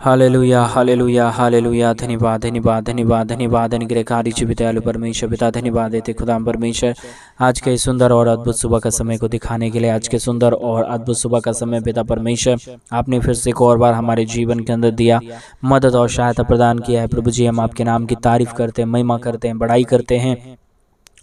Hallelujah hallelujah hallelujah. धन्यवाद धन्यवाद धन्यवाद धन्यवाद। अनुग्रहकारी जीवितालु परमेश्वर पिता, धन्यवाद देते खुदा परमेश्वर आज के सुंदर और अद्भुत सुबह का समय को दिखाने के लिए। आज के सुंदर और अद्भुत सुबह का समय पिता परमेश्वर आपने फिर से एक और बार हमारे जीवन के अंदर दिया, मदद और सहायता प्रदान किया है। प्रभु जी, हम आपके नाम की तारीफ करते हैं, महिमा करते हैं, बड़ाई करते हैं,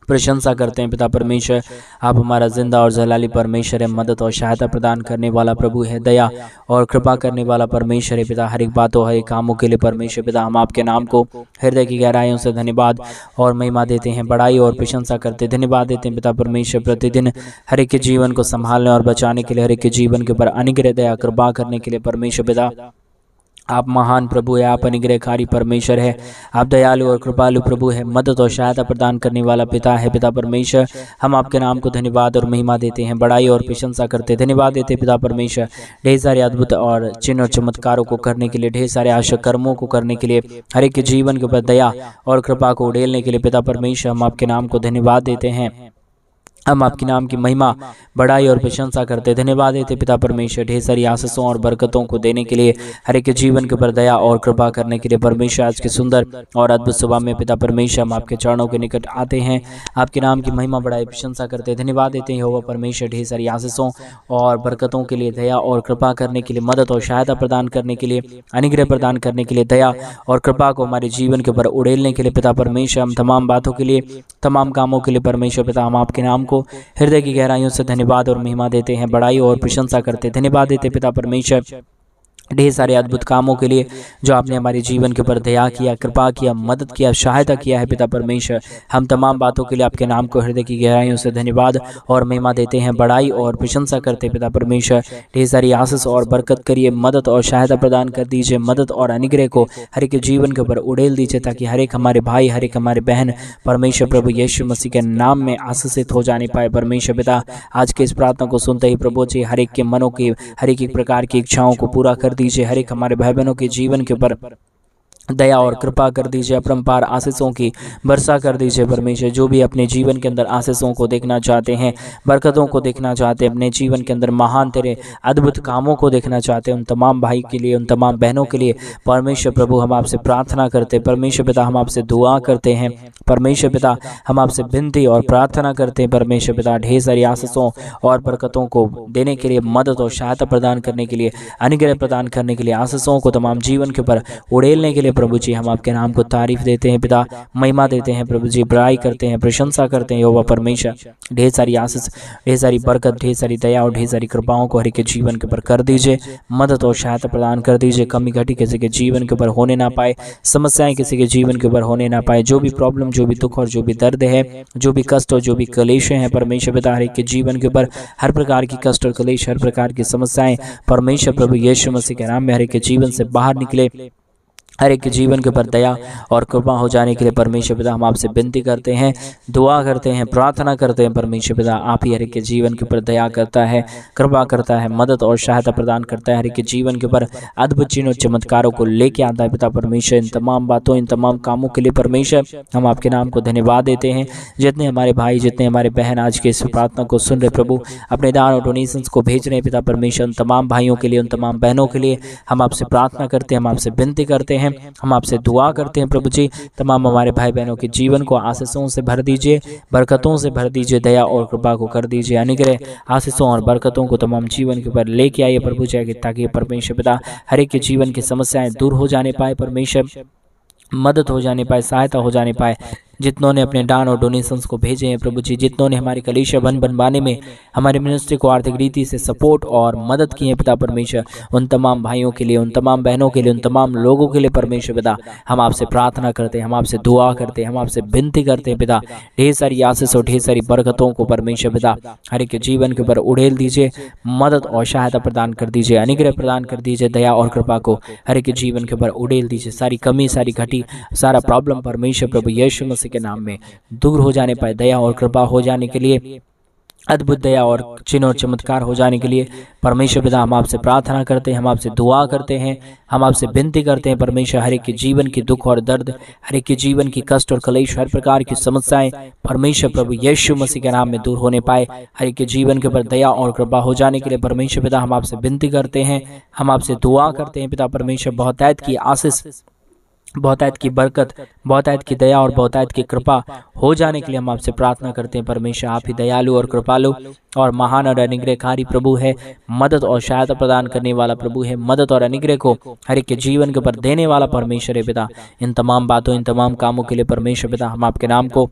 प्रशंसा करते हैं पिता परमेश्वर। आप हमारा जिंदा और जलाली परमेश्वर है, मदद और सहायता प्रदान करने वाला प्रभु है, दया और कृपा करने वाला परमेश्वर है पिता। हर एक बातों हर एक कामों के लिए परमेश्वर पिता हम आपके नाम को हृदय की गहराइयों से धन्यवाद और महिमा देते हैं, बड़ाई और प्रशंसा करते हैं, धन्यवाद देते हैं पिता परमेश्वर। प्रतिदिन हर एक के जीवन को संभालने और बचाने के लिए, हर एक के जीवन के ऊपर अनुग्रह दया कृपा करने के लिए परमेश्वर पिता आप महान प्रभु है, आप अनुग्रहकारी परमेश्वर है, आप दयालु और कृपालु प्रभु है, मदद और सहायता प्रदान करने वाला पिता है पिता परमेश्वर। हम आपके नाम को धन्यवाद और महिमा देते हैं, बड़ाई और प्रशंसा करते हैं, धन्यवाद देते हैं पिता परमेश्वर। ढेर सारे अद्भुत और चिन्ह और चमत्कारों को करने के लिए, ढेर सारे आशा कर्मों को करने के लिए, हर एक के जीवन के ऊपर दया और कृपा को उड़ेलने के लिए पिता परमेश्वर हम आपके नाम को धन्यवाद देते हैं। हम आपके नाम की महिमा बड़ाई और प्रशंसा करते धन्यवाद देते पिता परमेश्वर। ढेर सारी आशीषों और बरकतों को देने के लिए, हर एक के जीवन के ऊपर दया और कृपा करने के लिए परमेश्वर आज के सुंदर और अद्भुत सुबह में पिता परमेश्वर हम आपके चरणों के निकट आते हैं, आपके नाम की महिमा बड़ाई प्रशंसा करते धन्यवाद देते हैं यहोवा परमेश्वर। ढेर सारी आशीषों और बरकतों के लिए, दया और कृपा करने के लिए, मदद और सहायता प्रदान करने के लिए, अनुग्रह प्रदान करने के लिए, दया और कृपा को हमारे जीवन के ऊपर उड़ेलने के लिए पिता परमेश्वर। हम तमाम बातों के लिए, तमाम कामों के लिए परमेश्वर पिता हम आपके नाम को हृदय की गहराइयों से धन्यवाद और महिमा देते हैं, बड़ाई और प्रशंसा करते धन्यवाद देते पिता परमेश्वर। ढेर सारे अद्भुत कामों के लिए जो आपने हमारे जीवन के ऊपर दया किया, कृपा किया, मदद किया, सहायता किया है पिता परमेश्वर। हम तमाम बातों के लिए आपके नाम को हृदय की गहराइयों से धन्यवाद और महिमा देते हैं, बड़ाई और प्रशंसा करते पिता परमेश्वर। ढेर सारी आशीष और बरकत करिए, मदद और सहायता प्रदान कर दीजिए, मदद और अनुग्रह को हर एक के जीवन के ऊपर उड़ेल दीजिए, ताकि हर एक हमारे भाई, हर एक हमारे बहन परमेश्वर प्रभु यीशु मसीह के नाम में आशीषित हो जाने पाए परमेश्वर पिता। आज के इस प्रार्थना को सुनते ही प्रभु जी हर एक के मनों की, हर एक प्रकार की इच्छाओं को पूरा कर दीजिए, हर एक हमारे भाई बहनों के जीवन के ऊपर दया और कृपा कर दीजिए, अपरंपार आशीषों की वर्षा कर दीजिए परमेश्वर। जो भी अपने जीवन के अंदर आशीषों को देखना चाहते हैं, बरकतों को देखना चाहते हैं, अपने जीवन के अंदर महान तेरे अद्भुत कामों को देखना चाहते हैं, उन तमाम भाई के लिए, उन तमाम बहनों के लिए परमेश्वर प्रभु हम आपसे प्रार्थना करते हैं परमेश्वर पिता। हम आपसे दुआ करते हैं परमेश्वर पिता, हम आपसे विनती और प्रार्थना करते हैं परमेश्वर पिता। ढेर सारी आशीषों और बरकतों को देने के लिए, मदद और सहायता प्रदान करने के लिए, अनुग्रह प्रदान करने के लिए, आशीषों को तमाम जीवन के ऊपर उड़ेलने के लिए प्रभु जी हम आपके नाम को तारीफ देते हैं पिता, महिमा देते हैं प्रभु जी, बड़ाई करते हैं, प्रशंसा करते हैं यहोवा परमेश्वर। ढेर सारी आशीष, ढेर सारी बरकत, ढेर सारी दया और ढेर सारी कृपाओं को हर एक के जीवन के ऊपर कर दीजिए, मदद और सहायता प्रदान कर दीजिए। कमी घटी किसी के जीवन के ऊपर होने ना पाए, समस्याएं किसी के जीवन के ऊपर होने ना पाए। जो भी प्रॉब्लम, जो भी दुख और जो भी दर्द है, जो भी कष्ट और जो भी कलेश हैं परमेश्वर पिता, हर एक के जीवन के ऊपर हर प्रकार की कष्ट और कलेश, हर प्रकार की समस्याएं परमेश्वर प्रभु यीशु मसीह के नाम में हर एक के जीवन से बाहर निकले, हर एक के जीवन के ऊपर दया और कृपा हो जाने के लिए परमेश्वर पिता हम आपसे विनती करते हैं, दुआ करते हैं, प्रार्थना करते हैं परमेश्वर पिता। आप ही हर एक के जीवन के ऊपर दया करता है, कृपा करता है, मदद और सहायता प्रदान करता है, हर एक के जीवन के ऊपर अद्भुत चिन्ह और चमत्कारों को लेके आता है पिता परमेश्वर। इन तमाम बातों, इन तमाम कामों के लिए परमेश्वर हम आपके नाम को धन्यवाद देते हैं। जितने हमारे भाई, जितने हमारे बहन आज के इस प्रार्थना को सुन रहे प्रभु, अपने दान और डोनेशंस को भेज रहे हैं पिता परमेश्वर, उन तमाम भाइयों के लिए, उन तमाम बहनों के लिए हम आपसे प्रार्थना करते हैं, हम आपसे विनती करते हैं, हम आपसे दुआ करते हैं प्रभु जी। तमाम हमारे भाई बहनों के जीवन को आशीषों से भर दीजिए, बरकतों से भर दीजिए, दया और कृपा को कर दीजिए, अनुग्रह आशीषों और बरकतों को तमाम जीवन के ऊपर लेके आइए प्रभु जी, ताकि परमेश्वर पिता हर एक के जीवन की समस्याएं दूर हो जाने पाए परमेश्वर, मदद हो जाने पाए, सहायता हो जाने पाए। जितनों ने अपने दान और डोनेशंस को भेजे हैं प्रभु जी, जितनों ने हमारे कलीसिया बनवाने में हमारे मिनिस्ट्री को आर्थिक रीति से सपोर्ट और मदद की है पिता परमेश्वर, उन तमाम भाइयों के लिए, उन तमाम बहनों के लिए, उन तमाम लोगों के लिए परमेश्वर पिता हम आपसे प्रार्थना करते हैं, हम आपसे दुआ करते हैं, हम आपसे विनती करते हैं पिता। ढेर सारी आशीष और ढेर सारी बरकतों को परमेश्वर पिता हर एक के जीवन के ऊपर उड़ेल दीजिए, मदद और सहायता प्रदान कर दीजिए, अनुग्रह प्रदान कर दीजिए, दया और कृपा को हर एक के जीवन के ऊपर उड़ेल दीजिए। सारी कमी, सारी घटी, सारा प्रॉब्लम परमेश्वर प्रभु यीशु मसीह के नाम में दूर हो जाने पाए, दया और कृपा हो जाने के लिए अद्भुत दया और चिन्ह और चमत्कार हो जाने के लिए परमेश्वर पिता हम आपसे प्रार्थना करते हैं, हम आपसे दुआ करते हैं, हम आपसे विनती करते हैं। परमेश्वर हर एक के जीवन की दुख और दर्द, हर एक के जीवन की कष्ट और कलेश, हर प्रकार की समस्याएं परमेश्वर प्रभु यीशु मसीह के नाम में दूर होने पाए। हर एक के जीवन के ऊपर दया और कृपा हो जाने के लिए परमेश्वर पिता हम आपसे विनती करते हैं, हम आपसे दुआ करते हैं। पिता परमेश्वर बहुतायत की आशीष, बहुतायत की बरकत, बहुतायत की दया और बहुतायत की कृपा हो जाने के लिए हम आपसे प्रार्थना करते हैं। परमेश्वर आप ही दयालु और कृपालु और महान और अनुग्रहकारी प्रभु है, मदद और सहायता प्रदान करने वाला प्रभु है, मदद और अनुग्रह को हर एक के जीवन के ऊपर देने वाला परमेश्वर है पिता। इन तमाम बातों, इन तमाम कामों के लिए परमेश्वर पिता हम आपके नाम को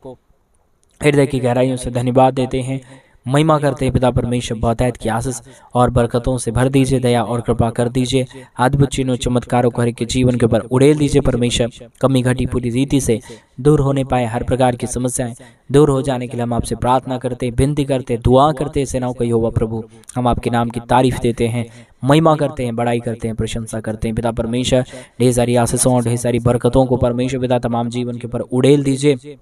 हृदय की गहराइयों से धन्यवाद देते हैं, महिमा करते हैं। पिता परमेश्वर बहुतायत की आशीष और बरकतों से भर दीजिए, दया और कृपा कर दीजिए। अद्भुत चिन्हों चमत्कारों को हर एक के जीवन के ऊपर उड़ेल दीजिए। परमेश्वर कमी घटी पूरी रीति से दूर होने पाए, हर प्रकार की समस्याएं दूर हो जाने के लिए हम आपसे प्रार्थना करते, विनती करते, दुआ करते। सेनाओं का यहोवा प्रभु हम आपके नाम की तारीफ देते हैं, महिमा करते हैं, बड़ाई करते हैं, प्रशंसा करते हैं। पिता परमेश्वर ढेर सारी आशीषों और ढेर सारी बरकतों को परमेश्वर पिता तमाम जीवन के ऊपर उड़ेल दीजिए,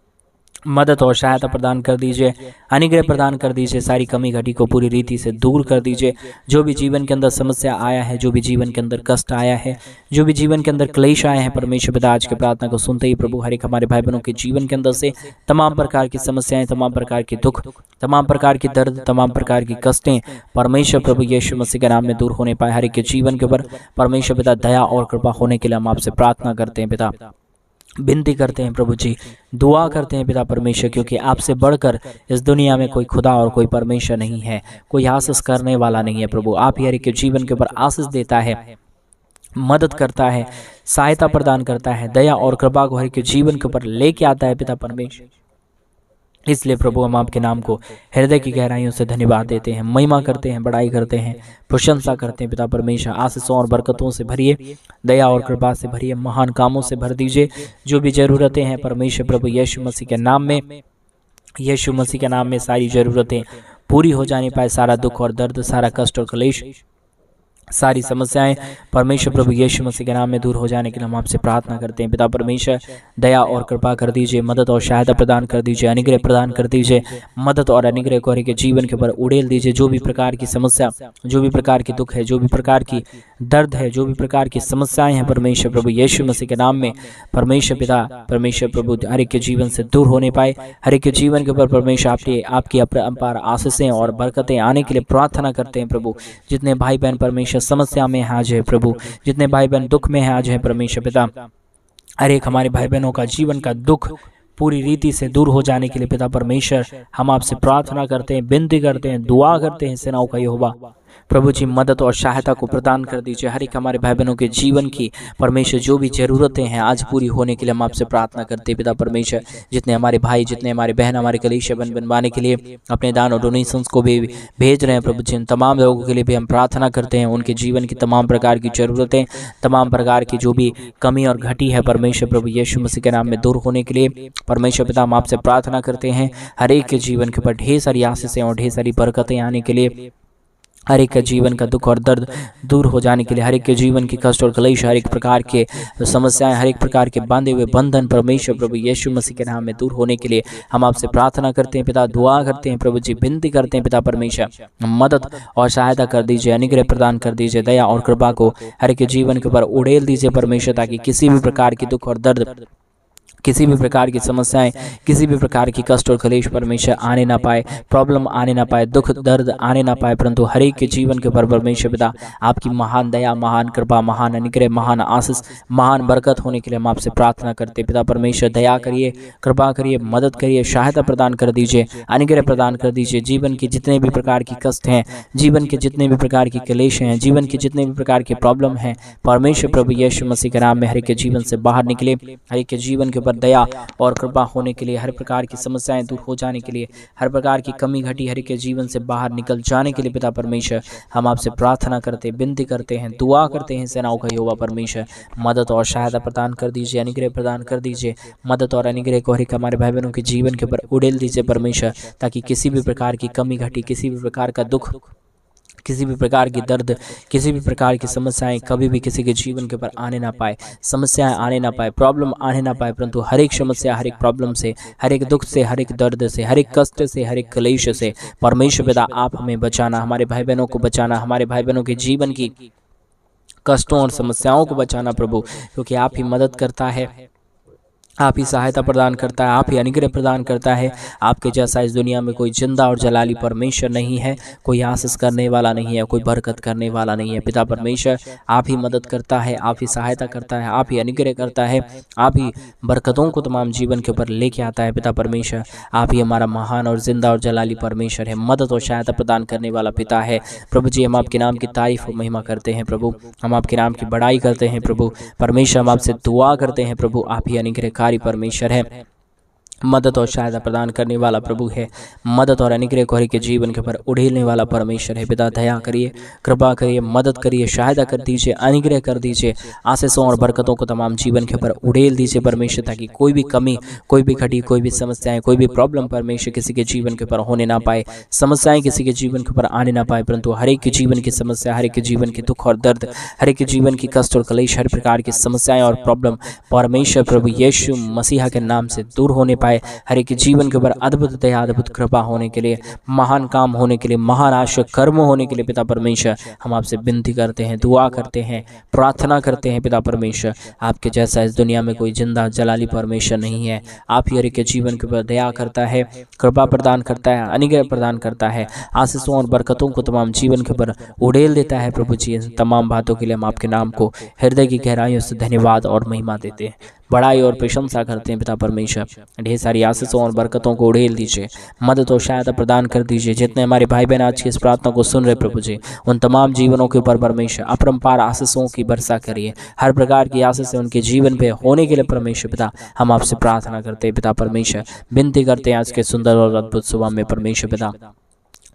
मदद और सहायता प्रदान कर दीजिए, अनुग्रह प्रदान कर दीजिए, सारी कमी घटी को पूरी रीति से दूर कर दीजिए। जो भी जीवन के अंदर समस्या आया है, जो भी जीवन के अंदर कष्ट आया है, जो भी जीवन के अंदर क्लेश आया है, परमेश्वर पिता आज की प्रार्थना को सुनते ही प्रभु हर एक हमारे भाई बहनों के जीवन के अंदर से तमाम प्रकार की समस्याएं, तमाम प्रकार के दुख, तमाम प्रकार की दर्द, तमाम प्रकार की कष्टें परमेश्वर प्रभु यीशु मसीह के नाम में दूर होने पाए। हर एक के जीवन के ऊपर परमेश्वर पिता दया और कृपा होने के लिए हम आपसे प्रार्थना करते हैं। पिता विनती करते हैं प्रभु जी, दुआ करते हैं पिता परमेश्वर, क्योंकि आपसे बढ़कर इस दुनिया में कोई खुदा और कोई परमेश्वर नहीं है, कोई आशीष करने वाला नहीं है। प्रभु आप ही हर एक के जीवन के ऊपर आशीष देता है, मदद करता है, सहायता प्रदान करता है, दया और कृपा को हर एक के जीवन के ऊपर लेके आता है पिता परमेश्वर। इसलिए प्रभु हम आपके नाम को हृदय की गहराइयों से धन्यवाद देते हैं, महिमा करते हैं, बड़ाई करते हैं, प्रशंसा करते हैं। पिता परमेश्वर आशीषों और बरकतों से भरिए, दया और कृपा से भरिए, महान कामों से भर दीजिए। जो भी जरूरतें हैं परमेश्वर प्रभु यीशु मसीह के नाम में, यीशु मसीह के नाम में सारी जरूरतें पूरी हो जाने पाए। सारा दुख और दर्द, सारा कष्ट और क्लेश, सारी समस्याएं परमेश्वर प्रभु यीशु मसीह के नाम में दूर हो जाने के लिए हम आपसे प्रार्थना करते हैं। पिता परमेश्वर दया और कृपा कर दीजिए, मदद और सहायता प्रदान कर दीजिए, अनुग्रह प्रदान कर दीजिए, मदद और अनुग्रह को हर एक के जीवन के ऊपर उड़ेल दीजिए। जो भी प्रकार की समस्या, जो भी प्रकार की दुख है, जो भी प्रकार की दर्द है, जो भी प्रकार की समस्याएं हैं परमेश्वर प्रभु यीशु मसीह के नाम में परमेश्वर पिता, परमेश्वर प्रभु हर एक के जीवन से दूर होने पाए। हर एक के जीवन के ऊपर परमेश्वर आपकी अपरंपार आशीषें और बरकतें आने के लिए प्रार्थना करते हैं। प्रभु जितने भाई बहन परमेश्वर समस्या में है आज है प्रभु, जितने भाई बहन दुख में है आज है परमेश्वर पिता, हर एक हमारे भाई बहनों का जीवन का दुख पूरी रीति से दूर हो जाने के लिए पिता परमेश्वर हम आपसे प्रार्थना करते हैं, विनती करते हैं, दुआ करते हैं। सेनाओं का यहोवा प्रभु जी मदद और सहायता को प्रदान कर दीजिए। हर एक हमारे भाई बहनों के जीवन की परमेश्वर जो भी जरूरतें हैं आज पूरी होने के लिए हम आपसे प्रार्थना करते हैं। पिता परमेश्वर जितने हमारे भाई, जितने हमारे बहन हमारे कलीसिया बनवाने के लिए अपने दान और डोनेशंस को भी भेज रहे हैं प्रभु जी, तमाम लोगों के लिए भी हम प्रार्थना करते हैं। उनके जीवन की तमाम प्रकार की जरूरतें, तमाम प्रकार की जो भी कमी और घटी है परमेश्वर प्रभु यीशु मसीह के नाम में दूर होने के लिए परमेश्वर पिता हम आपसे प्रार्थना करते हैं। हर एक के जीवन के ऊपर ढेर सारी आशीषें और ढेर सारी बरकतें आने के लिए, हर एक के जीवन का दुख और दर्द दूर हो जाने के लिए, हर एक के जीवन की कष्ट और क्लेश, हर एक प्रकार के समस्याएं, हर एक प्रकार के बांधे हुए बंधन परमेश्वर प्रभु यीशु मसीह के नाम में दूर होने के लिए हम आपसे प्रार्थना करते हैं। पिता दुआ करते हैं प्रभु जी, विनती करते हैं। पिता परमेश्वर मदद और सहायता कर दीजिए, अनुग्रह प्रदान कर दीजिए, दया और कृपा को हर एक के जीवन के ऊपर उड़ेल दीजिए परमेश्वर, ताकि किसी भी प्रकार की दुख और दर्द, किसी भी प्रकार की समस्याएं, किसी भी प्रकार की कष्ट और क्लेश परमेश्वर आने ना पाए, प्रॉब्लम आने ना पाए, दुख दर्द आने ना पाए, परंतु हर एक के जीवन के ऊपर परमेश्वर पिता आपकी महान दया, महान कृपा, महान अनुग्रह, महान आशीष, महान बरकत होने के लिए हम आपसे प्रार्थना करते। पिता परमेश्वर दया करिए, कृपा करिए, मदद करिए, सहायता प्रदान कर दीजिए, अनुग्रह प्रदान कर दीजिए। जीवन की जितने भी प्रकार की कष्ट हैं, जीवन के जितने भी प्रकार की क्लेश हैं, जीवन के जितने भी प्रकार के प्रॉब्लम हैं परमेश्वर प्रभु यीशु मसीह के नाम में हर एक के जीवन से बाहर निकले। हर एक के जीवन के ऊपर दया और कृपा होने के लिए, हर प्रकार की समस्याएं दूर हो जाने के लिए, हर प्रकार की कमी घटी हर एक के जीवन से बाहर निकल जाने के लिए पिता परमेश्वर हम आपसे प्रार्थना करते, विनती करते हैं, दुआ करते हैं। सेनाओं का यहोवा परमेश्वर मदद और सहायता प्रदान कर दीजिए, अनुग्रह प्रदान कर दीजिए, मदद और अनुग्रह को हर एक हमारे भाई बहनों के जीवन के ऊपर उड़ेल दीजिए परमेश्वर, ताकि किसी भी प्रकार की कमी घटी, किसी भी प्रकार का दुख, किसी भी प्रकार की दर्द, किसी भी प्रकार की समस्याएं कभी भी किसी के जीवन के ऊपर आने ना पाए, समस्याएं आने ना पाए, प्रॉब्लम आने ना पाए, परंतु हर एक समस्या, हर एक प्रॉब्लम से, हर एक दुख से, हर एक दर्द से, हर एक कष्ट से, हर एक क्लेश से परमेश्वर पिता आप हमें बचाना, हमारे भाई बहनों को बचाना, हमारे भाई बहनों के जीवन की कष्टों और समस्याओं को बचाना प्रभु, क्योंकि आप ही मदद करता है, आप ही सहायता प्रदान करता है, आप ही अनुग्रह प्रदान करता है। आपके जैसा इस दुनिया में कोई जिंदा और जलाली परमेश्वर नहीं है, कोई आशीष करने वाला नहीं है, कोई बरकत करने वाला नहीं है। पिता परमेश्वर आप ही मदद करता है, आप ही सहायता करता है, आप ही अनुग्रह करता है, आप ही बरकतों को तमाम जीवन के ऊपर लेके आता है। पिता परमेश्वर आप ही हमारा महान और जिंदा और जलाली परमेश्वर है, मदद और सहायता प्रदान करने वाला पिता है। प्रभु जी हम आपके नाम की तारीफ और महिमा करते हैं प्रभु, हम आपके नाम की बड़ाई करते हैं प्रभु। परमेश्वर हम आपसे दुआ करते हैं प्रभु, आप ही अनुग्रह परमेश्वर है, मदद और सहायता प्रदान करने वाला प्रभु है, मदद और अनुग्रह को हर के जीवन के ऊपर उड़ेलने वाला परमेश्वर है। पिता दया करिए, कृपा करिए, मदद करिए, सहायता कर दीजिए, अनुग्रह कर दीजिए, आशीषों और बरकतों को तमाम जीवन के ऊपर उड़ेल दीजिए परमेश्वर, ताकि कोई भी कमी, कोई भी घटी, कोई भी समस्याएं, कोई भी प्रॉब्लम परमेश्वर किसी के जीवन के ऊपर होने ना पाए, समस्याएं किसी के जीवन के ऊपर आने ना पाए, परंतु हर एक के जीवन की समस्या, हर एक के जीवन के दुख और दर्द, हर एक के जीवन की कष्ट और क्लेश, हर प्रकार की समस्याएं और प्रॉब्लम परमेश्वर प्रभु यीशु मसीहा के नाम से दूर होने पाए। हर एक जीवन के ऊपर अद्भुत दया, अद्भुत कृपा होने के लिए, महान काम होने के लिए, महान आश्चर्य कर्म होने के लिए पिता परमेश्वर हम आपसे विनती करते हैं, दुआ करते हैं, प्रार्थना करते हैं। पिता परमेश्वर आपके जैसा इस दुनिया में कोई जिंदा जलाली परमेश्वर नहीं है। आप ही हर एक के जीवन के ऊपर दया करता है, कृपा प्रदान करता है, अनुग्रह प्रदान करता है, आशीषों और बरकतों को तमाम जीवन के ऊपर उड़ेल देता है। प्रभु जी तमाम बातों के लिए हम आपके नाम को हृदय की गहराइयों से धन्यवाद और महिमा देते हैं, बड़ाई और प्रशंसा करते हैं। पिता परमेश्वर ढेर सारी आशीषों और बरकतों को उड़ेल दीजिए, मदद और सहायता प्रदान कर दीजिए। जितने हमारे भाई बहन आज की इस प्रार्थना को सुन रहे प्रभु जी, उन तमाम जीवनों के ऊपर परमेश्वर अपरंपार आशीषों की वर्षा करिए, हर प्रकार की आशीष उनके जीवन पे होने के लिए परमेश्वर पिता हम आपसे प्रार्थना करते हैं। पिता परमेश्वर विनती करते हैं आज के सुंदर और अद्भुत सुबह में परमेश्वर पिता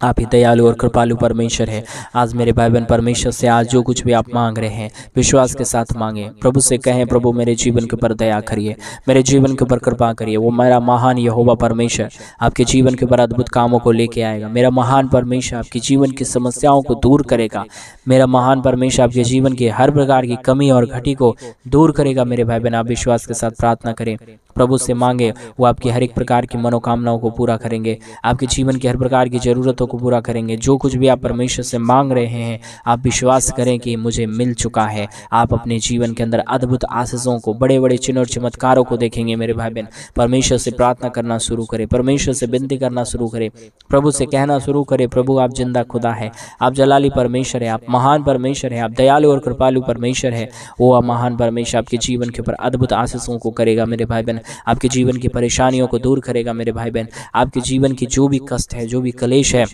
आप ही दयालु और कृपालु परमेश्वर है। आज मेरे भाई बहन परमेश्वर से आज जो कुछ भी आप मांग रहे हैं विश्वास के साथ मांगे, प्रभु से कहें प्रभु मेरे जीवन के ऊपर दया करिए, मेरे जीवन के ऊपर कृपा करिए। वो मेरा महान यहोवा परमेश्वर आपके जीवन के ऊपर अद्भुत कामों को लेके आएगा। मेरा महान परमेश्वर आपकी जीवन की समस्याओं को दूर करेगा। मेरा महान परमेश्वर आपके जीवन की हर प्रकार की कमी और घटी को दूर करेगा। मेरे भाई बहन आप विश्वास के साथ प्रार्थना करें, प्रभु से मांगे, वो आपकी हर एक प्रकार की मनोकामनाओं को पूरा करेंगे, आपके जीवन की हर प्रकार की जरूरतों को पूरा करेंगे। जो कुछ भी आप परमेश्वर से मांग रहे हैं आप विश्वास करें कि मुझे मिल चुका है। आप अपने जीवन के अंदर अद्भुत आशीषों को, बड़े बड़े चिन्ह और चमत्कारों को देखेंगे। मेरे भाई बहन परमेश्वर से प्रार्थना करना शुरू करें, परमेश्वर से विनती करना शुरू करें, प्रभु से कहना शुरू करें, प्रभु आप जिंदा खुदा है, आप जलाली परमेश्वर है, आप महान परमेश्वर है, आप दयालु और कृपालु परमेश्वर है। वो महान परमेश्वर आपके जीवन के ऊपर अद्भुत आशीषों को करेगा। मेरे भाई बहन आपके जीवन की परेशानियों को दूर करेगा। मेरे भाई बहन आपके जीवन की जो भी कष्ट है, जो भी क्लेश है,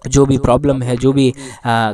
जो भी प्रॉब्लम है, जो भी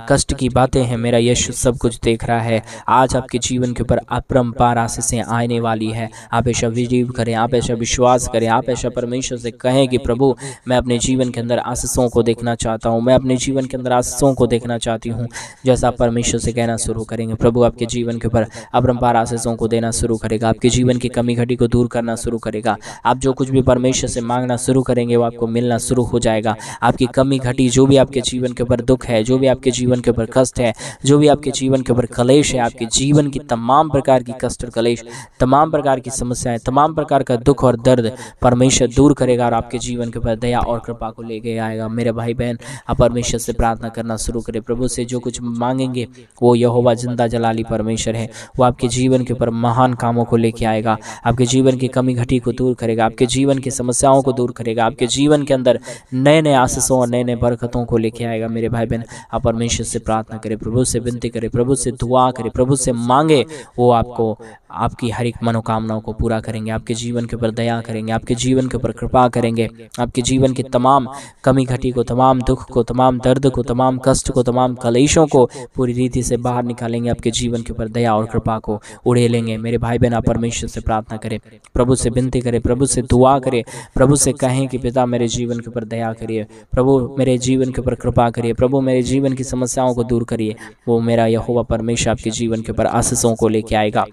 कष्ट की बातें हैं, मेरा यीशु सब कुछ देख रहा है। आज आपके जीवन के ऊपर अपरंपार आशीषें आने वाली है। आप ऐसा बिलीव करें, आप ऐसा विश्वास करें, आप ऐसा परमेश्वर से कहें कि प्रभु मैं अपने जीवन के अंदर आशीषों को देखना चाहता हूँ, मैं अपने जीवन के अंदर आशीषों को देखना चाहती हूँ। जैसा आप परमेश्वर से कहना शुरू करेंगे, प्रभु आपके जीवन के ऊपर अपरंपार आशीषों को देना शुरू करेगा, आपके जीवन की कमी घटी को दूर करना शुरू करेगा। आप जो कुछ भी परमेश्वर से मांगना शुरू करेंगे वो आपको मिलना शुरू हो जाएगा। आपकी कमी घटी, जो भी आपके जीवन के ऊपर दुख है, जो भी आपके जीवन के ऊपर कष्ट है, जो भी आपके जीवन के ऊपर कलेश है, आपके जीवन की तमाम प्रकार की कष्ट और कलेश, तमाम प्रकार की समस्याएं, तमाम प्रकार का दुख और दर्द परमेश्वर दूर करेगा और आपके जीवन के ऊपर दया और कृपा को लेके आएगा। मेरे भाई बहन आप परमेश्वर से प्रार्थना करना शुरू करें, प्रभु से जो कुछ मांगेंगे वो यहोवा जिंदा जलाली परमेश्वर है। वो आपके जीवन के ऊपर महान कामों को लेके आएगा, आपके जीवन की कमी घटी को दूर करेगा, आपके जीवन की समस्याओं को दूर करेगा, आपके जीवन के अंदर नए नए आशीषों और नए नए बरकतों को लेके आएगा। मेरे भाई बहन आप परमेश्वर से प्रार्थना करें, प्रभु से विनती करें, प्रभु से दुआ करें, प्रभु से मांगे, वो आपको आपकी हर एक मनोकामनाओं को पूरा करेंगे, आपके जीवन के ऊपर दया करेंगे, आपके जीवन के ऊपर कृपा करेंगे, आपके जीवन की तमाम कमी घटी को, तमाम दुख को, तमाम दर्द को, तमाम कष्ट को, तमाम कलेशों को पूरी रीति से बाहर निकालेंगे, आपके जीवन के ऊपर दया और कृपा को उड़ेलेंगे। मेरे भाई बहन आप परमेश्वर से प्रार्थना करें, प्रभु से विनती करें, प्रभु से दुआ करें, प्रभु से कहें कि पिता मेरे जीवन के ऊपर दया करिए, प्रभु मेरे जीवन के ऊपर कृपा करिए, प्रभु मेरे जीवन की समस्याओं को दूर करिए। वो मेरा यहोवा परमेश्वर आपके जीवन के ऊपर आशीषों को लेके आएगा।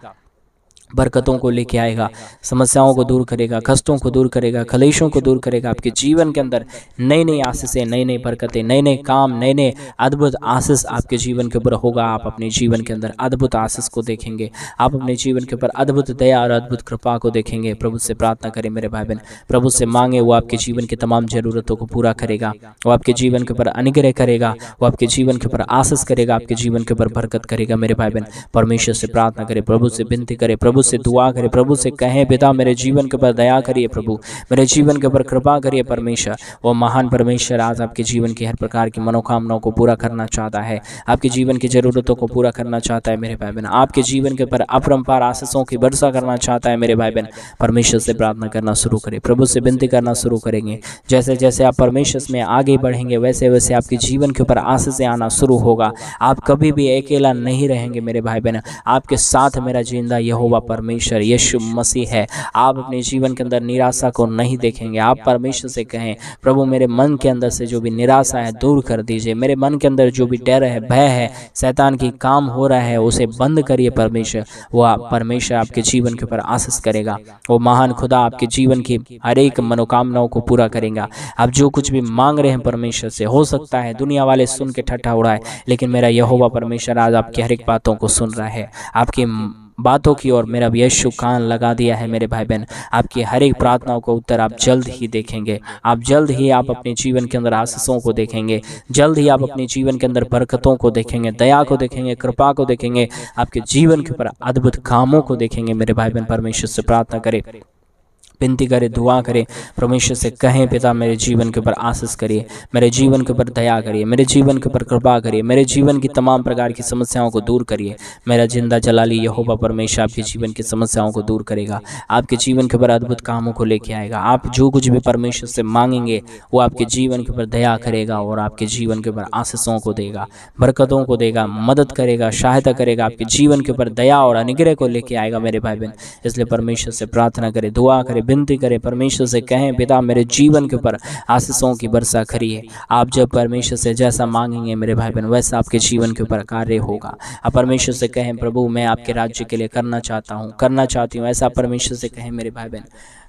बरकतों को लेके आएगा, समस्याओं को दूर करेगा, कष्टों को दूर करेगा, कलेशों को दूर करेगा। आपके जीवन के अंदर नई नई आशीषें, नई नई बरकतें, नए नए काम, नए नए अद्भुत आशीष आपके जीवन के ऊपर होगा। आप अपने जीवन के अंदर अद्भुत आशीष को देखेंगे, आप अपने जीवन के ऊपर अद्भुत दया और अद्भुत कृपा को देखेंगे। प्रभु से प्रार्थना करें मेरे भाई बहन, प्रभु से मांगे, वो आपके जीवन की तमाम जरूरतों को पूरा करेगा, वो आपके जीवन के ऊपर अनुग्रह करेगा, वो आपके जीवन के ऊपर आशीष करेगा, आपके जीवन के ऊपर बरकत करेगा। मेरे भाई बहन, परमेश्वर से प्रार्थना करें, प्रभु से विनती करें, प्रभु से दुआ करें, प्रभु से कहें पिता मेरे जीवन के ऊपर दया करिए, प्रभु मेरे जीवन के ऊपर कृपा करिए। परमेश्वर, वो महान परमेश्वर आज आपके जीवन की हर प्रकार की मनोकामनाओं को पूरा करना चाहता है, आपके जीवन की जरूरतों को पूरा करना चाहता है। मेरे भाई बहन, आपके जीवन के ऊपर अपरंपार आशीषों की वर्षा करना चाहता है। मेरे भाई बहन, परमेश्वर से प्रार्थना करना शुरू करें, प्रभु से विनती करना शुरू करेंगे। जैसे जैसे आप परमेश्वर में आगे बढ़ेंगे वैसे वैसे आपके जीवन के ऊपर आशीषें आना शुरू होगा। आप कभी भी अकेला नहीं रहेंगे मेरे भाई बहन, आपके साथ मेरा जिंदा यहोवा परमेश्वर यीशु मसीह है। आप अपने जीवन के अंदर निराशा को नहीं देखेंगे। आप परमेश्वर से कहें, प्रभु मेरे मन के अंदर से जो भी निराशा है दूर कर दीजिए, मेरे मन के अंदर जो भी डर है, भय है, शैतान की काम हो रहा है, उसे बंद करिए। परमेश्वर, वो परमेश्वर आपके जीवन के ऊपर आशीष करेगा। वो महान खुदा आपके जीवन की हर एक मनोकामनाओं को पूरा करेगा। आप जो कुछ भी मांग रहे हैं परमेश्वर से, हो सकता है दुनिया वाले सुन के ठट्ठा उड़ाए, लेकिन मेरा यहोवा परमेश्वर आज आपकी हर एक बातों को सुन रहा है। आपकी बातों की ओर मेरा यीशु कान लगा दिया है। मेरे भाई बहन, आपकी हर एक प्रार्थनाओं को उत्तर आप जल्द ही देखेंगे। आप जल्द ही आप अपने जीवन के अंदर आशीषों को देखेंगे, जल्द ही आप अपने जीवन के अंदर बरकतों को देखेंगे, दया को देखेंगे, कृपा को देखेंगे, आपके जीवन के ऊपर अद्भुत कामों को देखेंगे। मेरे भाई बहन, परमेश्वर से प्रार्थना करें, विनती करें, दुआ करें, परमेश्वर से कहें पिता मेरे जीवन के ऊपर आशीष करिए, मेरे जीवन के ऊपर दया करिए, मेरे जीवन के ऊपर कृपा करिए, मेरे जीवन की तमाम प्रकार की समस्याओं को दूर करिए। मेरा जिंदा जलाली यहोवा परमेश्वर आपके जीवन की समस्याओं को दूर करेगा, आपके जीवन के ऊपर अद्भुत कामों को लेके आएगा। आप जो कुछ भी परमेश्वर से मांगेंगे वो आपके जीवन के ऊपर दया करेगा और आपके जीवन के ऊपर आशीषों को देगा, बरकतों को देगा, मदद करेगा, सहायता करेगा, आपके जीवन के ऊपर दया और अनुग्रह को लेके आएगा। मेरे भाई बहन, इसलिए परमेश्वर से प्रार्थना करें, दुआ करें, विनती करें, परमेश्वर से कहें पिता मेरे जीवन के ऊपर आशीषों की वर्षा करिए। आप जब परमेश्वर से जैसा मांगेंगे मेरे भाई बहन, वैसा आपके जीवन के ऊपर कार्य होगा। आप परमेश्वर से कहें, प्रभु मैं आपके राज्य के लिए करना चाहता हूँ, करना चाहती हूँ, ऐसा परमेश्वर से कहें मेरे भाई बहन।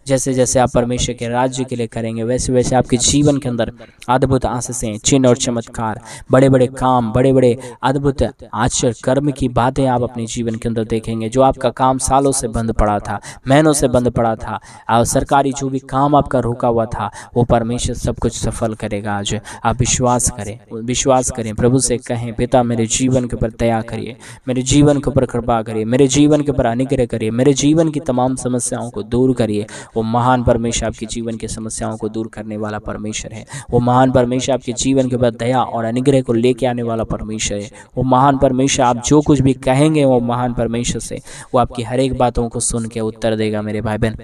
जैसे जैसे आप परमेश्वर के राज्य के लिए करेंगे वैसे वैसे आपके जीवन के अंदर अद्भुत आशीषें, चिन्ह और चमत्कार, बड़े बड़े काम, बड़े बड़े अद्भुत आश्चर्य कर्म की बातें आप अपने जीवन के अंदर देखेंगे। जो आपका काम सालों से बंद पड़ा था, महीनों से बंद पड़ा था, सरकारी जो भी काम आपका रुका हुआ था, वो परमेश्वर सब कुछ सफल करेगा। आज आप विश्वास करें, विश्वास करें, प्रभु से कहें पिता मेरे जीवन के ऊपर दया करिए, मेरे जीवन के ऊपर कृपा करिए, मेरे जीवन के ऊपर अनुग्रह करिए, मेरे जीवन की तमाम समस्याओं को दूर करिए। वो महान परमेश्वर आपके जीवन की समस्याओं को दूर करने वाला परमेश्वर है। वो महान परमेश्वर आपके जीवन के बाद दया और अनुग्रह को लेके आने वाला परमेश्वर है। वो महान परमेश्वर आप जो कुछ भी कहेंगे वो महान परमेश्वर से वो आपकी हर एक बातों को सुन के उत्तर देगा मेरे भाई बहन,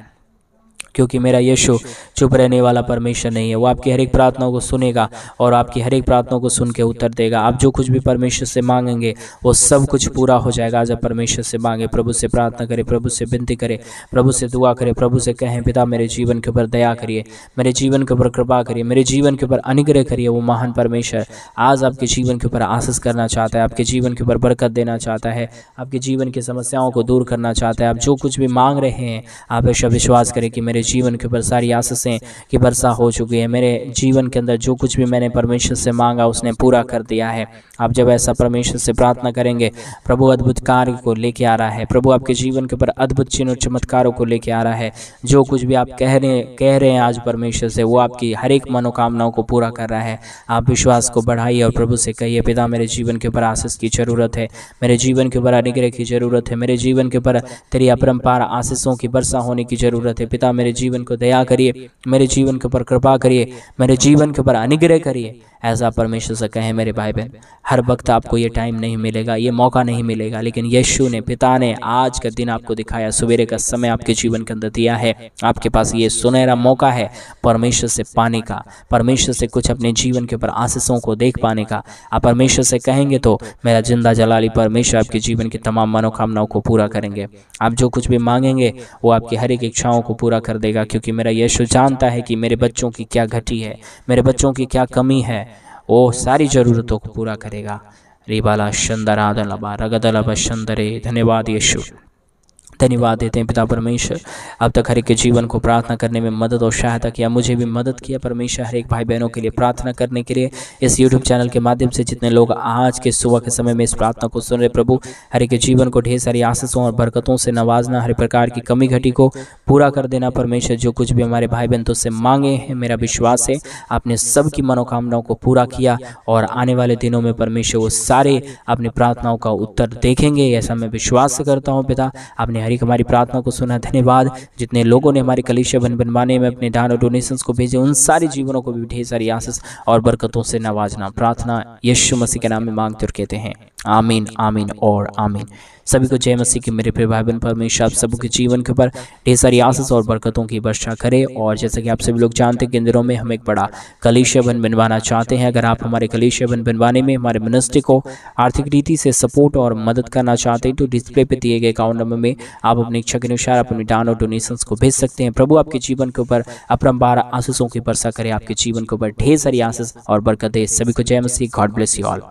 क्योंकि मेरा यीशु चुप रहने वाला परमेश्वर नहीं है। वो आपकी हर एक प्रार्थनाओं को सुनेगा और आपकी हर एक प्रार्थनाओं को सुन के उत्तर देगा। आप जो कुछ भी परमेश्वर से मांगेंगे वो सब कुछ पूरा हो जाएगा। आज आप परमेश्वर से मांगे, प्रभु से प्रार्थना करें, प्रभु से विनती करें, प्रभु से दुआ करें, प्रभु से कहें पिता मेरे जीवन के ऊपर दया करिए, मेरे जीवन के ऊपर कृपा करिए, मेरे जीवन के ऊपर अनुग्रह करिए। वो महान परमेश्वर आज आपके जीवन के ऊपर आशीष करना चाहता है, आपके जीवन के ऊपर बरकत देना चाहता है, आपके जीवन की समस्याओं को दूर करना चाहता है। आप जो कुछ भी मांग रहे हैं आप ऐसा विश्वास करें कि मेरे जीवन के ऊपर सारी आशीषें की वर्षा हो चुकी है। मेरे जीवन के अंदर जो कुछ भी मैंने परमेश्वर से मांगा उसने पूरा कर दिया है। आप जब ऐसा परमेश्वर से प्रार्थना करेंगे, प्रभु अद्भुत कार्य को लेके आ रहा है, प्रभु आपके जीवन के ऊपर अद्भुत चिन्ह और चमत्कारों को लेके आ रहा है। जो कुछ भी आप कह रहे हैं आज परमेश्वर से, वो आपकी हर एक मनोकामनाओं को पूरा कर रहा है। आप विश्वास को बढ़ाइए और प्रभु से कहिए पिता मेरे जीवन के ऊपर आशीष की जरूरत है, मेरे जीवन के ऊपर अनुग्रह की जरूरत है, मेरे जीवन के ऊपर तेरी अपरंपार आशीषों की वर्षा होने की जरूरत है। पिता मेरे जीवन को दया करिए, मेरे जीवन के ऊपर कृपा करिए, मेरे जीवन के ऊपर अनुग्रह करिए। ऐसा परमेश्वर से कहें मेरे भाई बहन। हर वक्त आपको ये टाइम नहीं मिलेगा, ये मौका नहीं मिलेगा, लेकिन यीशु ने, पिता ने आज का दिन आपको दिखाया, सवेरे का समय आपके जीवन के अंदर दिया है। आपके पास ये सुनहरा मौका है परमेश्वर से पाने का, परमेश्वर से कुछ अपने जीवन के ऊपर आशीषों को देख पाने का। आप परमेश्वर से कहेंगे तो मेरा जिंदा जलाली परमेश्वर आपके जीवन की तमाम मनोकामनाओं को पूरा करेंगे। आप जो कुछ भी मांगेंगे वो आपकी हर एक इच्छाओं को पूरा कर देगा, क्योंकि मेरा यीशु जानता है कि मेरे बच्चों की क्या घटी है, मेरे बच्चों की क्या कमी है, वो सारी जरूरतों को पूरा करेगा। रिबाला शंदरादलबा रगदलबा शंदरे। धन्यवाद यीशु, धन्यवाद देते हैं पिता परमेश्वर। अब तक हर एक के जीवन को प्रार्थना करने में मदद और सहायता किया, मुझे भी मदद किया परमेश्वर। हर एक भाई बहनों के लिए प्रार्थना करने के लिए इस यूट्यूब चैनल के माध्यम से जितने लोग आज के सुबह के समय में इस प्रार्थना को सुन रहे प्रभु, हर एक के जीवन को ढेर सारी आशीषों और बरकतों से नवाजना, हर प्रकार की कमी घटी को पूरा कर देना परमेश्वर। जो कुछ भी हमारे भाई बहन तुझसे मांगे हैं, मेरा विश्वास है आपने सबकी मनोकामनाओं को पूरा किया और आने वाले दिनों में परमेश्वर वो सारे अपनी प्रार्थनाओं का उत्तर देखेंगे, ऐसा मैं विश्वास करता हूँ पिता। आपने हर एक हमारी प्रार्थना को सुना, धन्यवाद। जितने लोगों ने हमारे कलीसिया बनवाने में अपने दान और डोनेशंस को भेजे, उन सारे जीवनों को भी ढेर सारी आशीष और बरकतों से नवाजना, प्रार्थना यीशु मसीह के नाम में मांगते और कहते हैं आमीन, आमीन और आमीन। सभी को जय मसीह की। मेरे प्रिय भाई बहन, परमेश्वर आप सबके जीवन के ऊपर ढेर सारी आशीष और बरकतों की वर्षा करे। और जैसा कि आप सभी लोग जानते हैं, केंद्रों में हम एक बड़ा कलीसिया बनवाना चाहते हैं। अगर आप हमारे कलीसिया बनवाने में हमारे मिनिस्ट्री को आर्थिक रीति से सपोर्ट और मदद करना चाहते हैं तो डिस्प्ले पे दिए गए अकाउंट नंबर में आप अपनी इच्छा के अनुसार अपने दान और डोनेशंस को भेज सकते हैं। प्रभु आपके जीवन के ऊपर अपरंपार आशीषों की वर्षा करे, आपके जीवन के ऊपर ढेर सारी आशीष और बरकत दे। सभी को जय मसीह। God bless you all.